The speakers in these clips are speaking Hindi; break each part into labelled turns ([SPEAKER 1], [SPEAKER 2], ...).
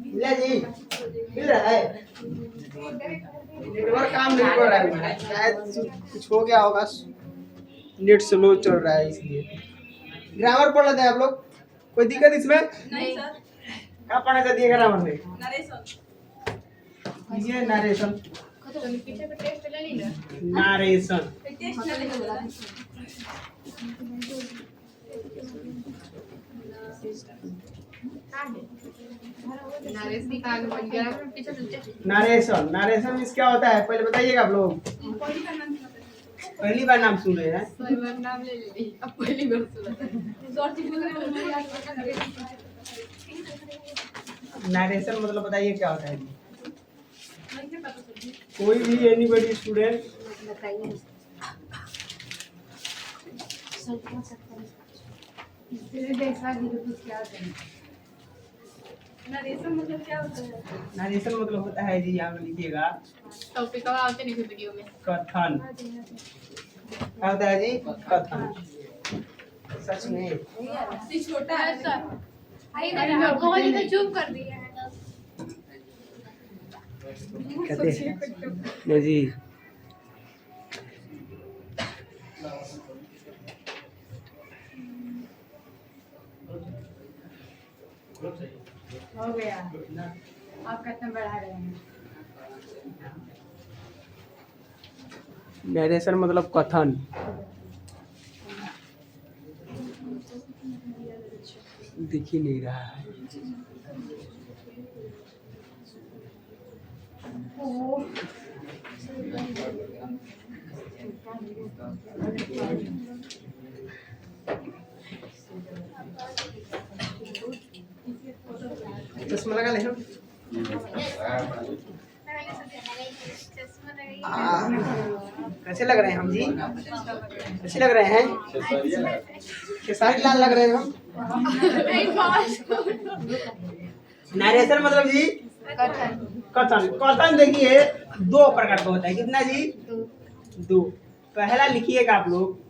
[SPEAKER 1] मिला जी, मिल रहा है। नेटवर्क काम नहीं कर रहा है, शायद कुछ हो गया होगा, नेट स्लो चल रहा है इसलिए। ग्रामर पढ़ लेते हैं आप लोग, कोई दिक्कत इसमें
[SPEAKER 2] नहीं सर।
[SPEAKER 1] क्या पढ़ना चाहती है ग्रामर में?
[SPEAKER 2] नरेशन।
[SPEAKER 1] ये नरेशन,
[SPEAKER 2] पीछे का टेस्ट ले ली ना।
[SPEAKER 1] नरेशन
[SPEAKER 2] टेस्ट ले ली।
[SPEAKER 1] नरेशन, नरेशन मीन्स क्या होता है पहले बताइएगा आप लोग। पहली बार नाम सुन रहे हैं।
[SPEAKER 2] नाम ले ली, अब पहली बार सुना।
[SPEAKER 1] नरेशन मतलब बताइए क्या होता है? कोई भी एनीबॉडी स्टूडेंट
[SPEAKER 3] बताइए।
[SPEAKER 2] नरेशन मतलब क्या होता है?
[SPEAKER 1] नरेशन मतलब होता है जी, यहाँ लिखिएगा
[SPEAKER 2] टॉपिक अब आते नहीं वीडियो में।
[SPEAKER 1] कथन। क्या होता है जी? कथन। सच में
[SPEAKER 2] ये छोटा है सर।
[SPEAKER 3] तो चुप कर दिया है।
[SPEAKER 1] कहते हैं जी
[SPEAKER 3] हो गया, आप कितना बढ़ा रहे हैं?
[SPEAKER 1] नरेशन मतलब कथन। दिख ही नहीं रहा है। चश्मा लगा ले हम। कैसे लग रहे हैं हम जी? कैसे लग रहे हैं? खेसारी लाल लग रहे हैं हम। नरेशन मतलब जी कथन। कथन देखिए दो प्रकार का होता है। कितना जी? दो। पहला लिखिएगा आप लोग,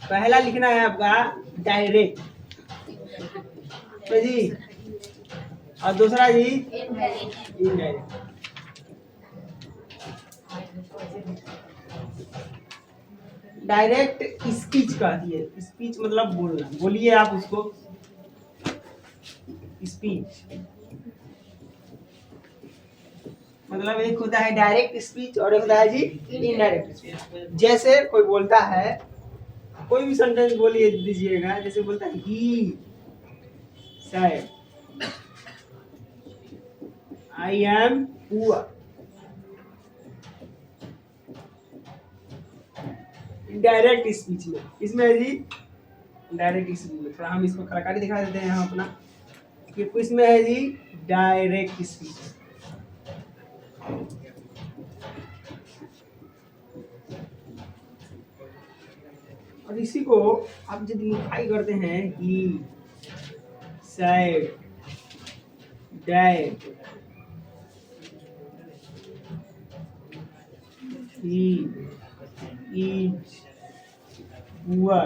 [SPEAKER 1] पहला लिखना है आपका डायरेक्ट तो जी, और दूसरा जी इनडायरेक्ट। डायरेक्ट स्पीच कहती है। स्पीच मतलब बोलना। बोलिए आप उसको, स्पीच मतलब एक होता है डायरेक्ट स्पीच और एक होता है जी इनडायरेक्ट स्पीच। जैसे कोई बोलता है, कोई भी सेंटेंस बोलिए दीजिएगा, जैसे बोलता है ही said I am poor। Direct speech में, इसमें है जी डायरेक्ट स्पीच में। थोड़ा हम इसको कलाकारी दिखा देते हैं हम अपना, कि इसमें है जी डायरेक्ट स्पीच। और इसी को आप जब लिखाई करते हैं ही said that he is poor,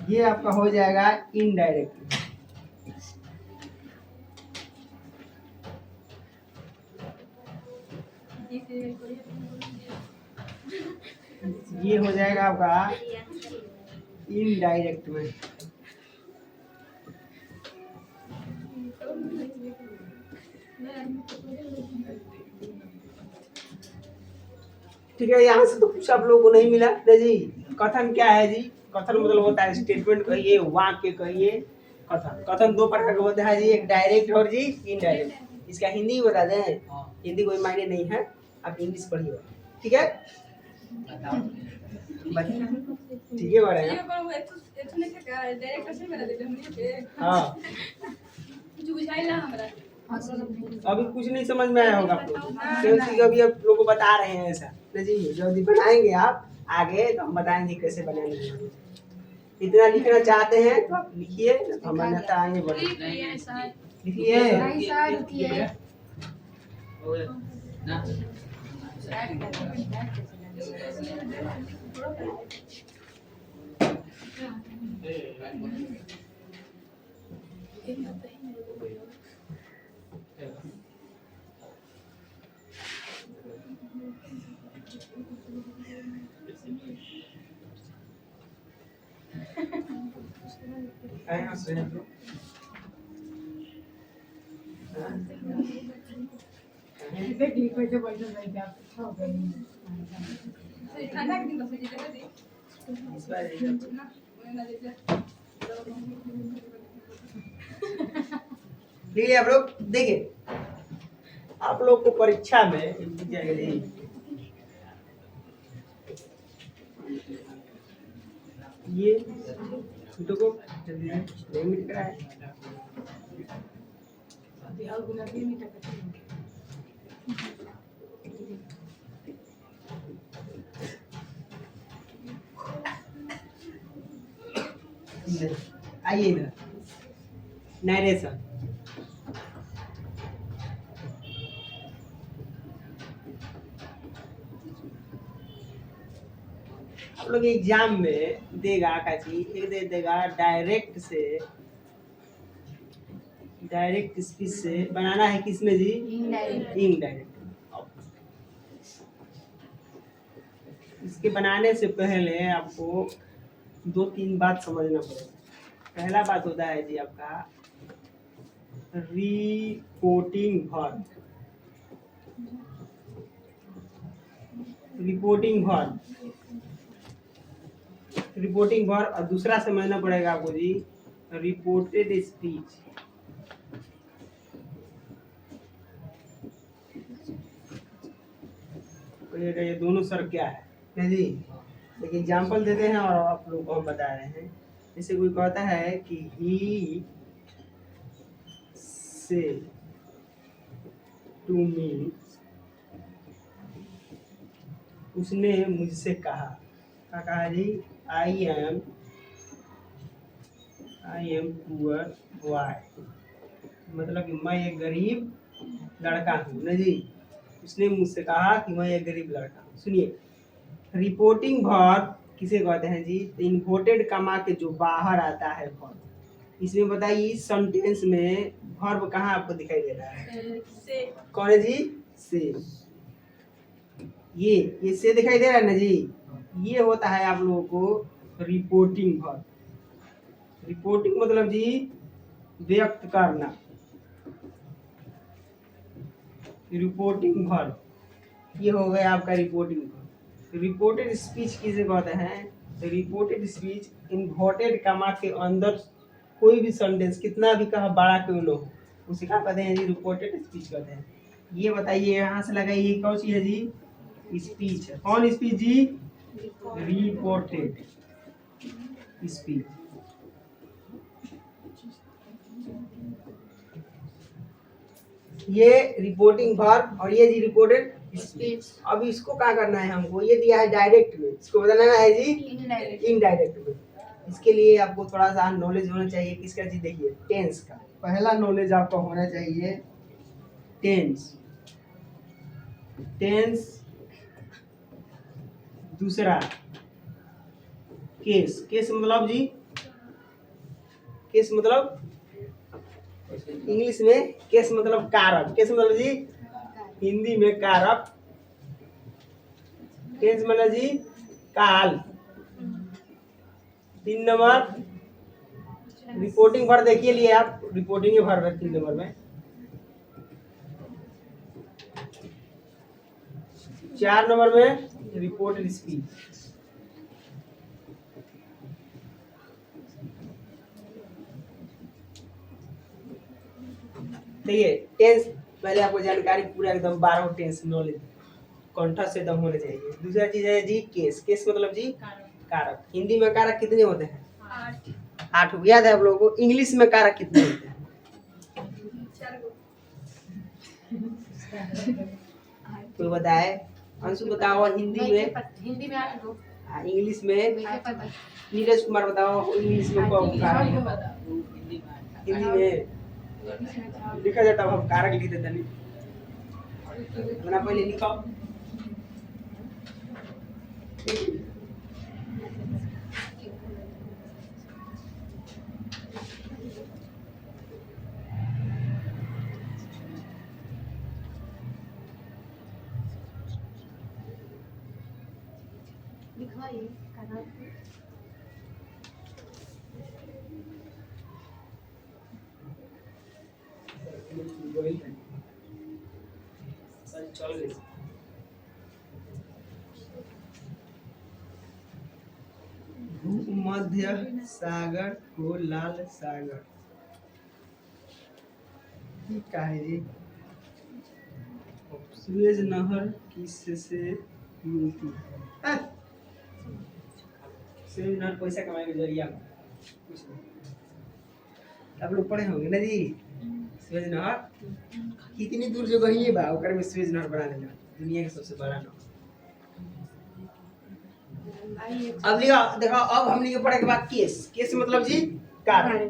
[SPEAKER 1] ये आपका हो जाएगा इनडायरेक्ट। ये हो जाएगा आपका इनडायरेक्ट में। ठीक है, यहाँ से तो कुछ आप लोगों को नहीं मिला ना जी। कथन क्या है जी? कथन मतलब होता है स्टेटमेंट कहिए, वाक्य कहिए। कथन, कथन दो प्रकार का होता है जी, एक डायरेक्ट और जी इनडायरेक्ट। इसका हिंदी ही बता दें, हिंदी कोई मायने नहीं है, आप इंग्लिश पढ़िए। ठीक है, ठीक है बड़े हाँ। अभी कुछ नहीं समझ में आया होगा आपको, क्योंकि अभी आप लोगों को बता रहे हैं ऐसा ना जी। जल्दी बनाएंगे आप आगे तो हम बताएंगे कैसे बनाएंगे। इतना लिखना चाहते हैं तो आप लिखिए, हम अन्यथा आगे बढ़ेंगे। लिखिए काहे हंस रहे हैं आप लोग? हाँ?
[SPEAKER 3] देख ली कोई तो बैठो नहीं जा अच्छा हो गई
[SPEAKER 2] ठंडा के दिन बस जीते थे
[SPEAKER 1] इस बार ये-
[SPEAKER 2] ना ना जीते
[SPEAKER 1] देखिए आप लोग देखिए, आप लोग को परीक्षा में क्या करिए, ये छोटो को जल्दी से नहीं मिल रहा है।
[SPEAKER 3] अभी और गुलाबी नहीं टकराती
[SPEAKER 1] आइए इधर, नरेशन। आप लोग एग्जाम में देगा का चीज एक दे देगा डायरेक्ट स्पीच से बनाना है किसमें जी? इनडायरेक्ट। इसके बनाने से पहले आपको 2-3 बात समझना पड़ेगा। पहला बात होता है जी आपका रिपोर्टिंग वर्ब। रिपोर्टिंग वर्ब और दूसरा समझना पड़ेगा आपको जी रिपोर्टेड स्पीच। ये दोनों सर क्या है नहीं जी? एक एग्जाम्पल देते हैं और आप लोग को हम बता रहे हैं। जैसे कोई कहता है कि ही से टू मी, उसने मुझसे कहा। क्या कहा जी? आई एम पुअर बॉय, मतलब कि मैं एक गरीब लड़का हूँ ना जी। उसने मुझसे कहा कि मैं एक गरीब लड़का हूँ। सुनिए, रिपोर्टिंग वर्ब किसे कहते हैं जी? तो इन्वर्टेड कमा के जो बाहर आता है वर्ब। इसमें बताइए इस सेंटेंस में वर्ब कहाँ आपको दिखाई दे रहा है?
[SPEAKER 2] से
[SPEAKER 1] कौन है जी? से। ये से दिखाई दे रहा है ना जी? ये होता है आप लोगों को रिपोर्टिंग वर्ब। रिपोर्टिंग मतलब जी व्यक्त करना। रिपोर्टिंग वर्ब ये हो गया आपका रिपोर्टिंग वर्ब। रिपोर्टेड स्पीच किसे कहते हैं? तो रिपोर्टेड स्पीच इन्वर्टेड कमा के अंदर कोई भी सेंटेंस कितना भी कहा बड़ा क्यों न हो उसे क्या कहते हैं जी? रिपोर्टेड स्पीच कहते हैं। ये बताइए, यहाँ से लगाइए कौन सी है जी? स्पीच है। कौन स्पीच जी? Reported speech. ये रिपोर्टिंग वर्ब और ये जी रिपोर्टेड स्पीच। अब इसको क्या करना है हमको? ये दिया है डायरेक्ट में, इसको बताना है जी इनडायरेक्ट में। इसके लिए आपको थोड़ा सा नॉलेज होना चाहिए किसका जी? देखिए टेंस का पहला नॉलेज आपको होना चाहिए टेंस। दूसरा केस मतलब जी, केस मतलब इंग्लिश में केस मतलब कारक। केस मतलब जी हिंदी में कारक। टेंस मतलब जी काल। 3 नंबर रिपोर्टिंग वर्ब देखिए लिए आप, रिपोर्टिंग वर्ब है 3 नंबर में। 4 नंबर में रिपोर्टेड स्पीच। देखिए टेंस पहले आपको जानकारी पूरा एकदम 12 टेंस नॉलेज कंठस्थ एकदम होने चाहिए। दूसरा चीज है जी केस मतलब जी कारक। हिंदी में कारक कितने होते हैं? 8। याद है आप लोगों को? इंग्लिश में कारक कितने होते हैं?
[SPEAKER 2] 4
[SPEAKER 1] कोई बताए? अंशु बताओ हिंदी में।
[SPEAKER 3] हिंदी में 8 गो
[SPEAKER 1] इंग्लिश में
[SPEAKER 3] पता
[SPEAKER 1] नीरज कुमार बताओ इंग्लिश में कौन कारक है? हिंदी में लिखा जाता है, हम कारक लिख देते हैं। अपना पहले लिखो।
[SPEAKER 3] लिखवाइए करा
[SPEAKER 1] चल गई। भूमध्य सागर को लाल सागर क्या है जी? सुएज नहर किससे मिलती है? सुएज नहर पैसा कमाने का जरिया कुछ नहीं। आप लोग पढ़े होंगे ना जी? सुएज नहर कितनी दूर जो गई है बा ओकर में सुएज नहर बना देना दुनिया के सबसे बड़ा नहर। अब लिखा देखो, अब हम लिखे पढ़े के बाद केस। केस मतलब जी कारण।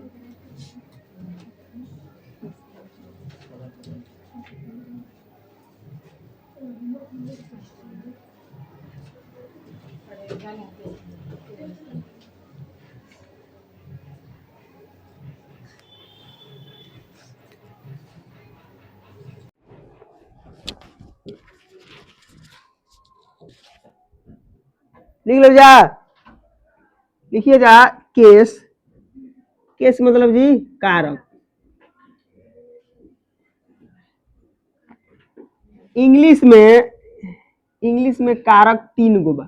[SPEAKER 1] लिख लो जा, लिखिए जा केस। केस मतलब जी कारक। इंग्लिश में कारक 3 गो बा।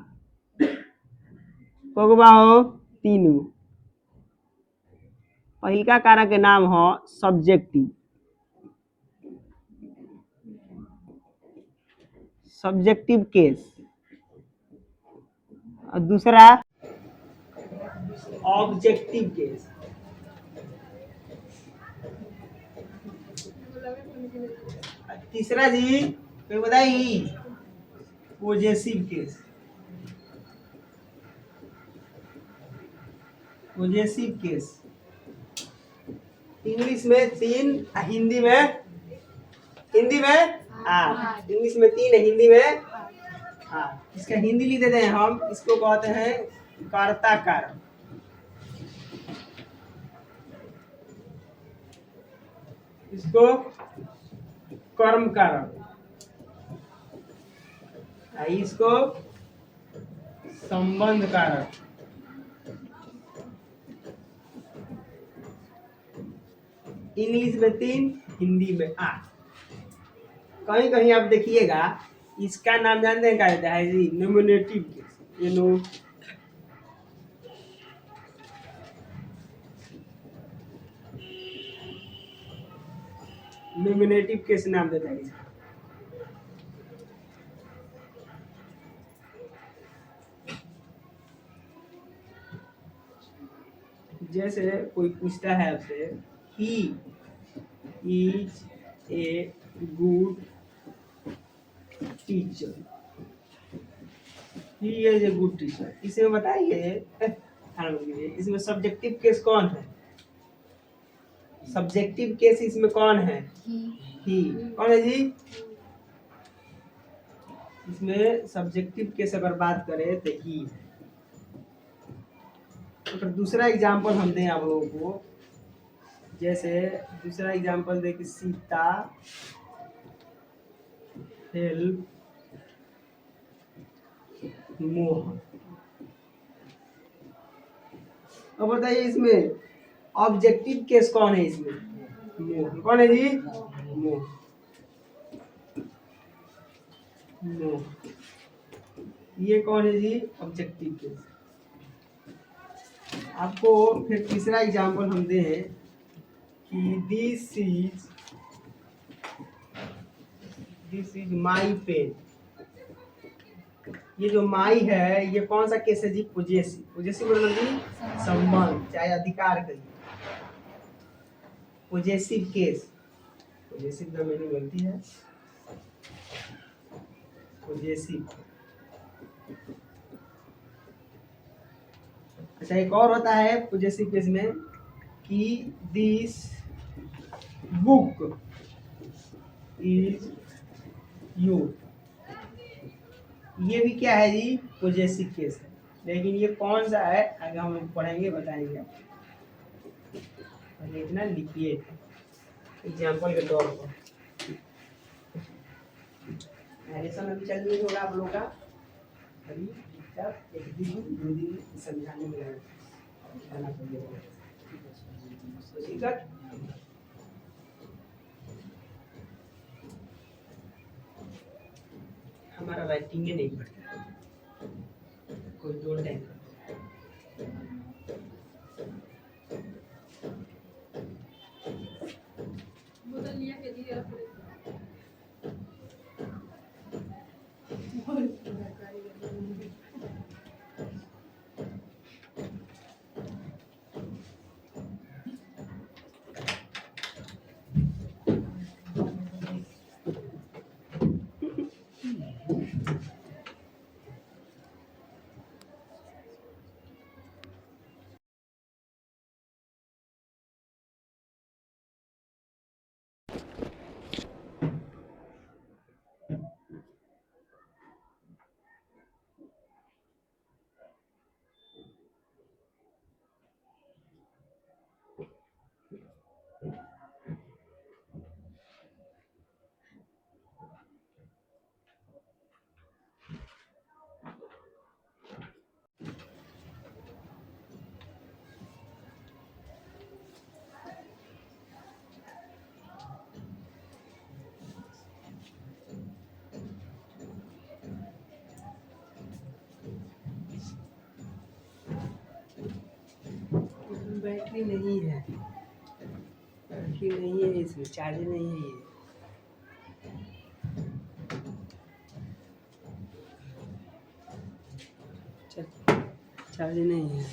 [SPEAKER 1] कगो बा हो? 3 गो। पहिलका कारक के नाम हो सब्जेक्टिव। Subjective case. और दूसरा ऑब्जेक्टिव केस। तीसरा जी कोई बताई possessive case. Possessive case English में 3, हिंदी में 8। इंग्लिश में 3 है, हिंदी में 8। इसका हिंदी लिख देते हैं हम। इसको कहते हैं कर्ता कारक। इसको कर्म कारक। इसको संबंध कारक। इंग्लिश में 3, हिंदी में 8। कहीं कहीं आप देखिएगा इसका नाम जानते हैं क्या रहता है जी? Nominative case. ये नो नोमिनेटिव केस नाम देता है इसका। जैसे कोई पूछता है आपसे he is a good teacher. He is a good teacher. इसमें बताइए इसमें सब्जेक्टिव केस कौन है? सब्जेक्टिव केस इसमें कौन है? ही। कौन है जी? इसमें सब्जेक्टिव केस अगर बात करें तो ही है। तो दूसरा एग्जांपल हम दें आप लोगों को। जैसे दूसरा एग्जांपल दे कि सीता हेल्प मोहन। अब बताइए इसमें ऑब्जेक्टिव केस कौन है? इसमें मोहन। कौन है जी? मोहन। ये कौन है जी? Objective case. आपको फिर तीसरा एग्जांपल हम दें कि दिस इज माई पेन। ये जो माई है ये कौन सा केस है जी? पॉजेसिव। पॉजेसिव मतलब जी संबंध, चाहे अधिकार कहिए। Possessive case. पॉजेसिव में मेरी गलती है। पॉजेसिव। अच्छा एक और होता है पॉजेसिव केस में कि दिस बुक इज योर। ये भी क्या है जी? पॉजेसिव केस है। लेकिन ये कौन सा है आगे हम पढ़ेंगे, बताएंगे। पहले इतना लिखिए एग्जाम्पल के तौर पर। ऐसा अभी चल नहीं होगा आप लोग का अभी। तब एक दिन 2 दिन समझाने में लगेगा सोचिएगा। हमारा राइटिंग नहीं पड़ता है, कोई जोड़ नहीं।
[SPEAKER 2] बोतल लिया के दिया फिर
[SPEAKER 1] बैटरी नहीं है, बैटरी नहीं है इसमें, चार्ज नहीं है ये। चार्ज नहीं है।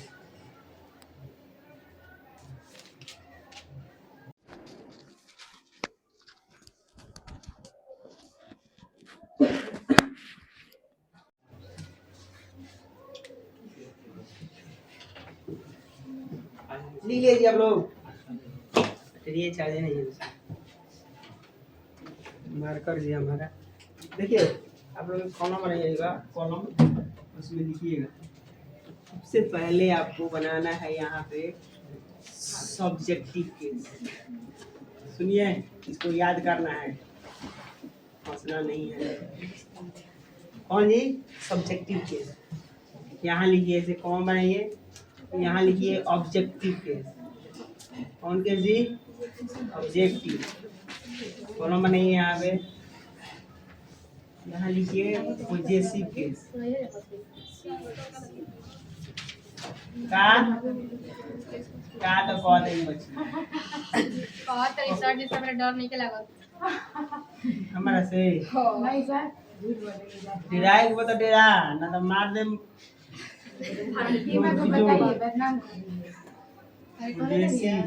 [SPEAKER 1] लीजिए जी आप लोग, ये चार्ज नहीं है उसमें। मार्कर जी हमारा देखिए, आप लोग कॉलम बनाइएगा, कॉलम उसमें लिखिएगा। सबसे पहले आपको बनाना है यहाँ पे सब्जेक्टिव केस। सुनिए, इसको याद करना है, हंसना नहीं है। कौन जी? Subjective case. यहाँ लिखिए, ऐसे कॉलम बनाइए, यहाँ लिखिए ऑब्जेक्टिव केस। कौन केस जी? ऑब्जेक्टिव। कॉलम बनाइए यहाँ पे, यहाँ लिखिए पॉजेसिव केस। का तो कह देंगे बच्चे
[SPEAKER 2] बहुत रिसर्च इस समय डर नहीं के लागत
[SPEAKER 1] हमारा से
[SPEAKER 3] नहीं सर, झूठ बोलेंगे।
[SPEAKER 1] डेराए के बता, डेरा ना तो मार दे।
[SPEAKER 3] फातिमा को बताइए, बदनाम करिए।
[SPEAKER 2] अरे कौन है
[SPEAKER 1] पॉजेसिव,
[SPEAKER 2] यार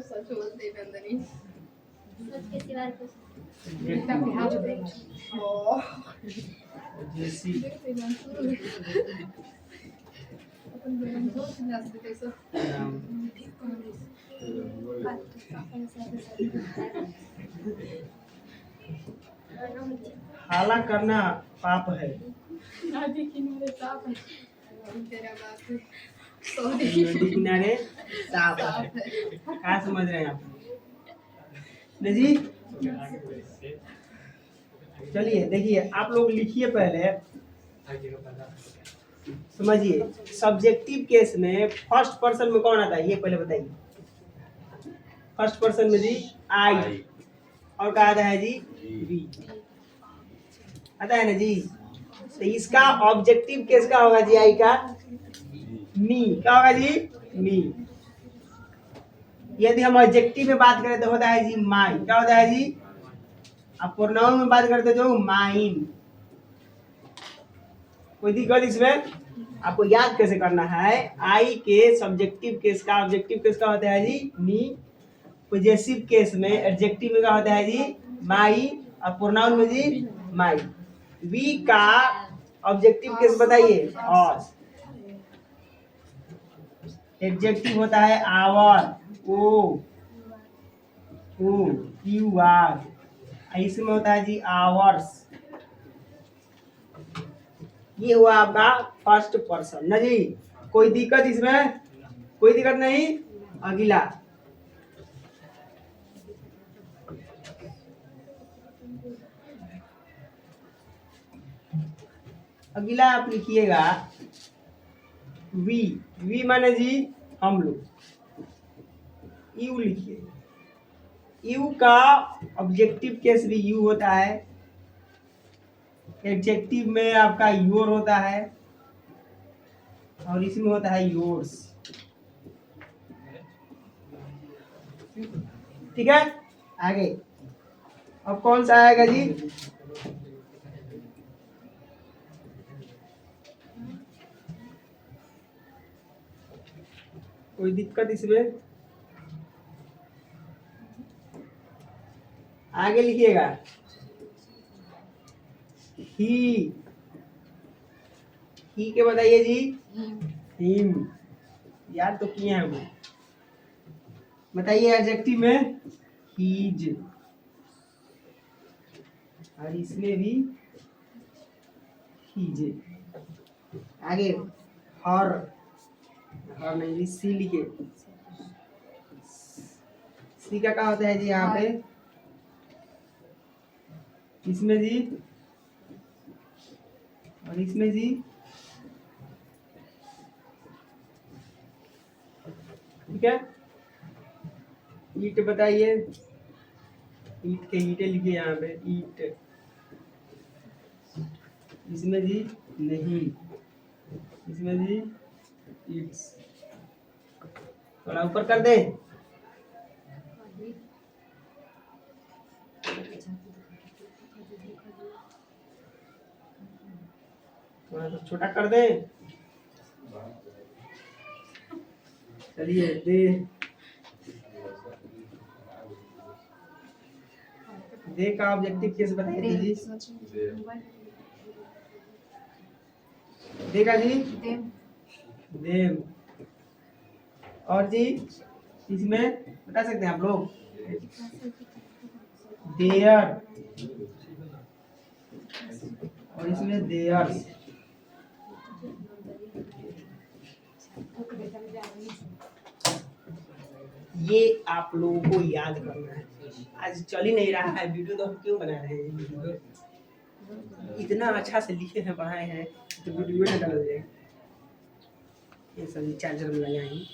[SPEAKER 2] सच बोलते हैं बंदनी
[SPEAKER 3] सच के सिवा कुछ एकदम बिहार हो गई।
[SPEAKER 2] ओ
[SPEAKER 1] पॉजेसिव
[SPEAKER 2] अपन बंदन तो समझ सकते हैं
[SPEAKER 1] नाम।
[SPEAKER 2] ठीक कौन है
[SPEAKER 1] हाला करना पाप है।
[SPEAKER 2] नदी किनारे साफ है तेरा बात
[SPEAKER 1] नदी किनारे साफ है। क्या समझ रहे हैं आप? नहीं जी, चलिए देखिए, आप लोग लिखिए पहले, समझिए। सब्जेक्टिव केस में फर्स्ट पर्सन में कौन आता है, ये पहले बताइए। फर्स्ट पर्सन में जी आई, और क्या आता है जी? वी आता है ना जी। तो इसका ऑब्जेक्टिव केस का होगा जी, आई का मी। क्या होगा जी? मी। यदि हम ऑब्जेक्टिव में बात करें तो होता है जी माई। क्या होता है जी? अब प्रोनाउन में बात करते तो माइन। कोई दिक्कत इसमें? आपको याद कैसे करना है, आई के सब्जेक्टिव केस का ऑब्जेक्टिव केस का होता है जी मी। पॉजेसिव केस में एडजेक्टिव में क्या होता है जी? माई। और प्रोनाउन में जी माई। वी का ऑब्जेक्टिव केस बताइए, ऑस। एडजेक्टिव होता है आवर, ओ यू आर। इसमें होता है जी आवर्स। ये हुआ आपका फर्स्ट पर्सन ना जी। कोई दिक्कत इसमें? कोई दिक्कत नहीं। अगला अगला आप लिखिएगा वी। वी माने जी हम लोग। यू लिखिए। यू का ऑब्जेक्टिव केस भी यू होता है, एडजेक्टिव में आपका योर होता है, और इसमें होता है योर्स। ठीक है, आगे अब कौन सा आएगा जी? कोई दिक्कत इसमें? आगे लिखिएगा ही के बताइए जी। हिम याद तो किए हैं वो। बताइए एडजेक्टिव में हीज, और इसमें भी हीज। आगे हर नहीं, सी लिखे। सी का क्या होता है जी यहाँ पे? इसमें जी और इसमें जी। ठीक है, ईट बताइए। ईट के ईटे लिखिए यहाँ पे, ईट। इसमें जी नहीं, इसमें जी ईट्स। थोड़ा ऊपर कर दे। थोड़ा सा छोटा कर दे। चलिए दे का ऑब्जेक्टिव कैसे बताइए जी? देगा जी देव। और जी इसमें बता सकते हैं आप लोग? देयर, और इसमें देयर्स। ये आप लोगों को याद करना है। आज चल ही नहीं रहा है वीडियो, तो हम क्यों बना रहे हैं वीडियो? इतना अच्छा से लिखे हैं, पढ़ाए हैं, तो वीडियो में डाल देंगे। ये सभी चार्जर में लगाएंगे।